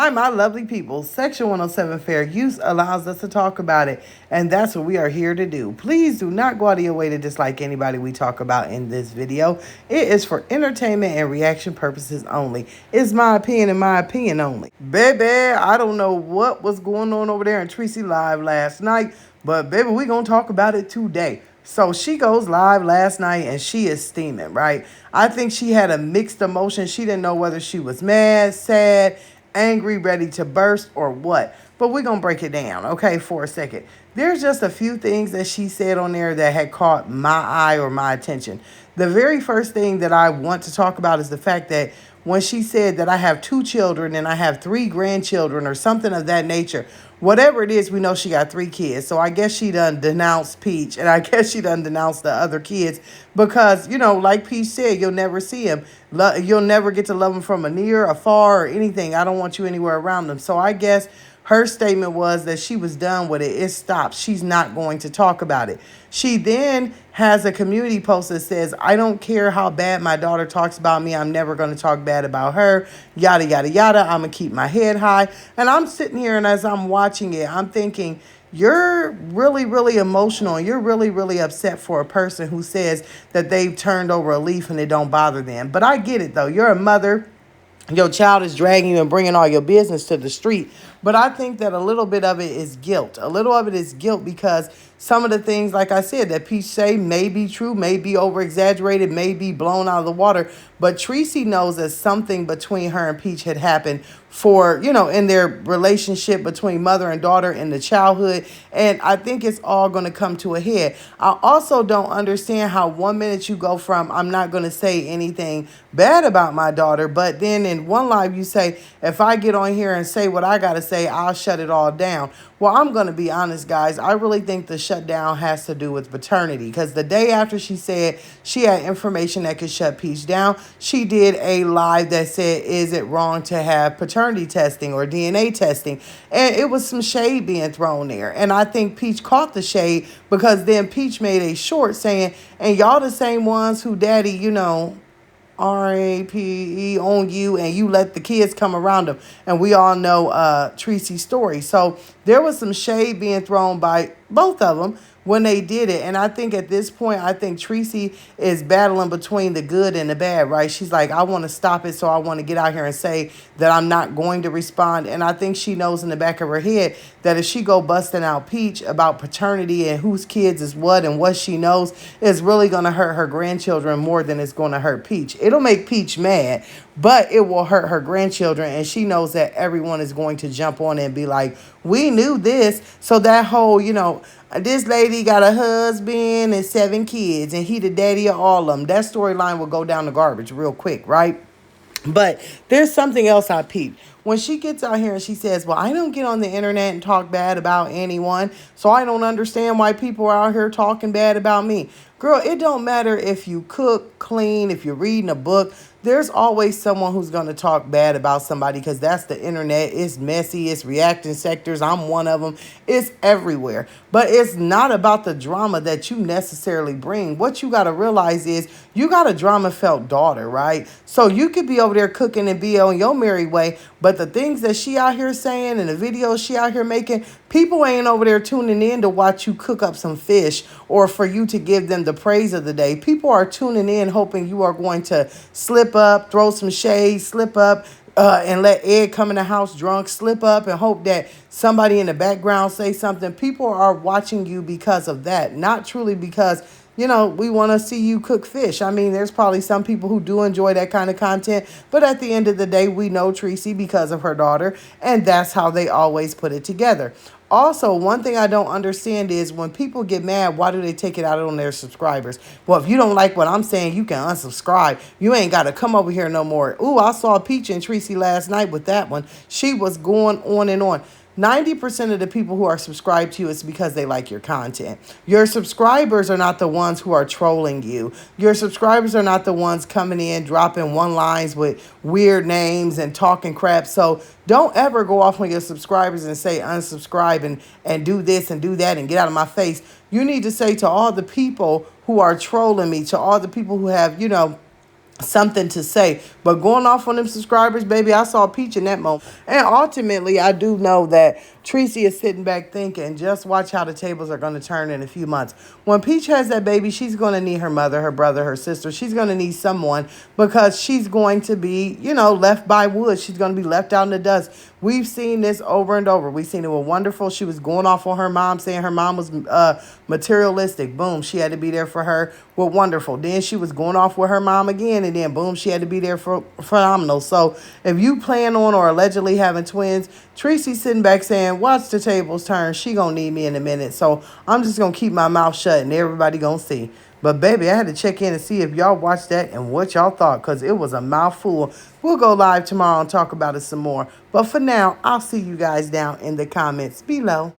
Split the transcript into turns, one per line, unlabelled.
Hi, my lovely people. Section 107 fair use allows us to talk about it, and that's what we are here to do. Please do not go out of your way to dislike anybody we talk about in this video. It is for entertainment and reaction purposes only. It's my opinion and my opinion only. Baby, I don't know what was going on over there in Treasie Live last night, but baby, we going to talk about it today. So she goes live last night and she is steaming, right? I think she had a mixed emotion. She didn't know whether she was mad, sad, angry, ready to burst, or what. But we're going to break it down, okay, for a second. There's just a few things that she said on there that had caught my eye or my attention. The very first thing that I want to talk about is the fact that when she said that I have 2 children and I have 3 grandchildren or something of that nature, whatever it is, we know she got 3 kids. So I guess she done denounced Peach, and I guess she done denounced the other kids because, like Peach said, you'll never see them. You'll never get to love them from a near, afar, or anything. I don't want you anywhere around them. So I guess her statement was that she was done with it. It stopped. She's not going to talk about it. She then has a community post that says, I don't care how bad my daughter talks about me. I'm never going to talk bad about her. Yada, yada, yada. I'm going to keep my head high. And I'm sitting here, and as I'm watching it, I'm thinking, you're really, really emotional. And you're really, really upset for a person who says that they've turned over a leaf and it don't bother them. But I get it, though. You're a mother. Your child is dragging you and bringing all your business to the street. But I think that a little bit of it is guilt. A little of it is guilt because some of the things, like I said, that Peach say may be true, may be over-exaggerated, may be blown out of the water. But Treasie knows that something between her and Peach had happened for, in their relationship between mother and daughter in the childhood. And I think it's all going to come to a head. I also don't understand how 1 minute you go from, I'm not going to say anything bad about my daughter, but then in one live you say, if I get on here and say what I got to say, I'll shut it all down. Well, I'm going to be honest, guys. I really think the shutdown has to do with paternity because the day after she said she had information that could shut Peach down, she did a live that said, is it wrong to have paternity testing or DNA testing? And it was some shade being thrown there. And I think Peach caught the shade because then Peach made a short saying, and y'all the same ones who daddy, RAPE on you, and you let the kids come around them. And we all know Treasie's story. So there was some shade being thrown by both of them when they did it. And I think at this point, I think Treasie is battling between the good and the bad, right? She's like, I want to stop it, so I want to get out here and say that I'm not going to respond. And I think she knows in the back of her head that if she go busting out Peach about paternity and whose kids is what and what she knows, is really going to hurt her grandchildren more than it's going to hurt Peach. It'll make Peach mad, but it will hurt her grandchildren. And she knows that everyone is going to jump on it and be like, we knew this. So that whole, this lady got a husband and 7 kids, and he the daddy of all of them. That storyline will go down the garbage real quick, right? But there's something else I peeped. When she gets out here and she says, well, I don't get on the internet and talk bad about anyone, so I don't understand why people are out here talking bad about me. Girl, it don't matter if you cook, clean, if you're reading a book. There's always someone who's going to talk bad about somebody because that's the internet. It's messy. It's reacting sectors. I'm one of them. It's everywhere. But it's not about the drama that you necessarily bring. What you got to realize is you got a drama-felt daughter, right? So you could be over there cooking and be on your merry way, but the things that she out here saying and the videos she out here making, people ain't over there tuning in to watch you cook up some fish or for you to give them the praise of the day. People are tuning in hoping you are going to slip up, throw some shade, slip up, and let Ed come in the house drunk, slip up and hope that somebody in the background say something. People are watching you because of that, not truly because we want to see you cook fish. I mean, there's probably some people who do enjoy that kind of content, but at the end of the day, we know Treasie because of her daughter, and that's how they always put it together. Also, one thing I don't understand is when people get mad, why do they take it out on their subscribers? Well, if you don't like what I'm saying, you can unsubscribe. You ain't got to come over here no more. Ooh, I saw Peach and Treasie last night with that one. She was going on and on. 90% of the people who are subscribed to you is because they like your content. Your subscribers are not the ones who are trolling you. Your subscribers are not the ones coming in, dropping one-liners with weird names and talking crap. So don't ever go off on your subscribers and say unsubscribe and do this and do that and get out of my face. You need to say to all the people who are trolling me, to all the people who have, something to say. But going off on them subscribers, baby, I saw Peach in that moment. And ultimately, I do know that Treasie is sitting back thinking, just watch how the tables are going to turn in a few months. When Peach has that baby, she's going to need her mother, her brother, her sister. She's going to need someone because she's going to be, left by wood. She's going to be left out in the dust. We've seen this over and over. We've seen it with Wonderful. She was going off on her mom, saying her mom was materialistic. Boom, she had to be there for her with Wonderful. Then she was going off with her mom again, and then boom, she had to be there for Phenomenal. So if you plan on or allegedly having twins, Tracy's sitting back saying, watch the tables turn. She gonna need me in a minute. So I'm just gonna keep my mouth shut and everybody gonna see. But baby, I had to check in and see if y'all watched that and what y'all thought, because it was a mouthful. We'll go live tomorrow and talk about it some more. But for now, I'll see you guys down in the comments below.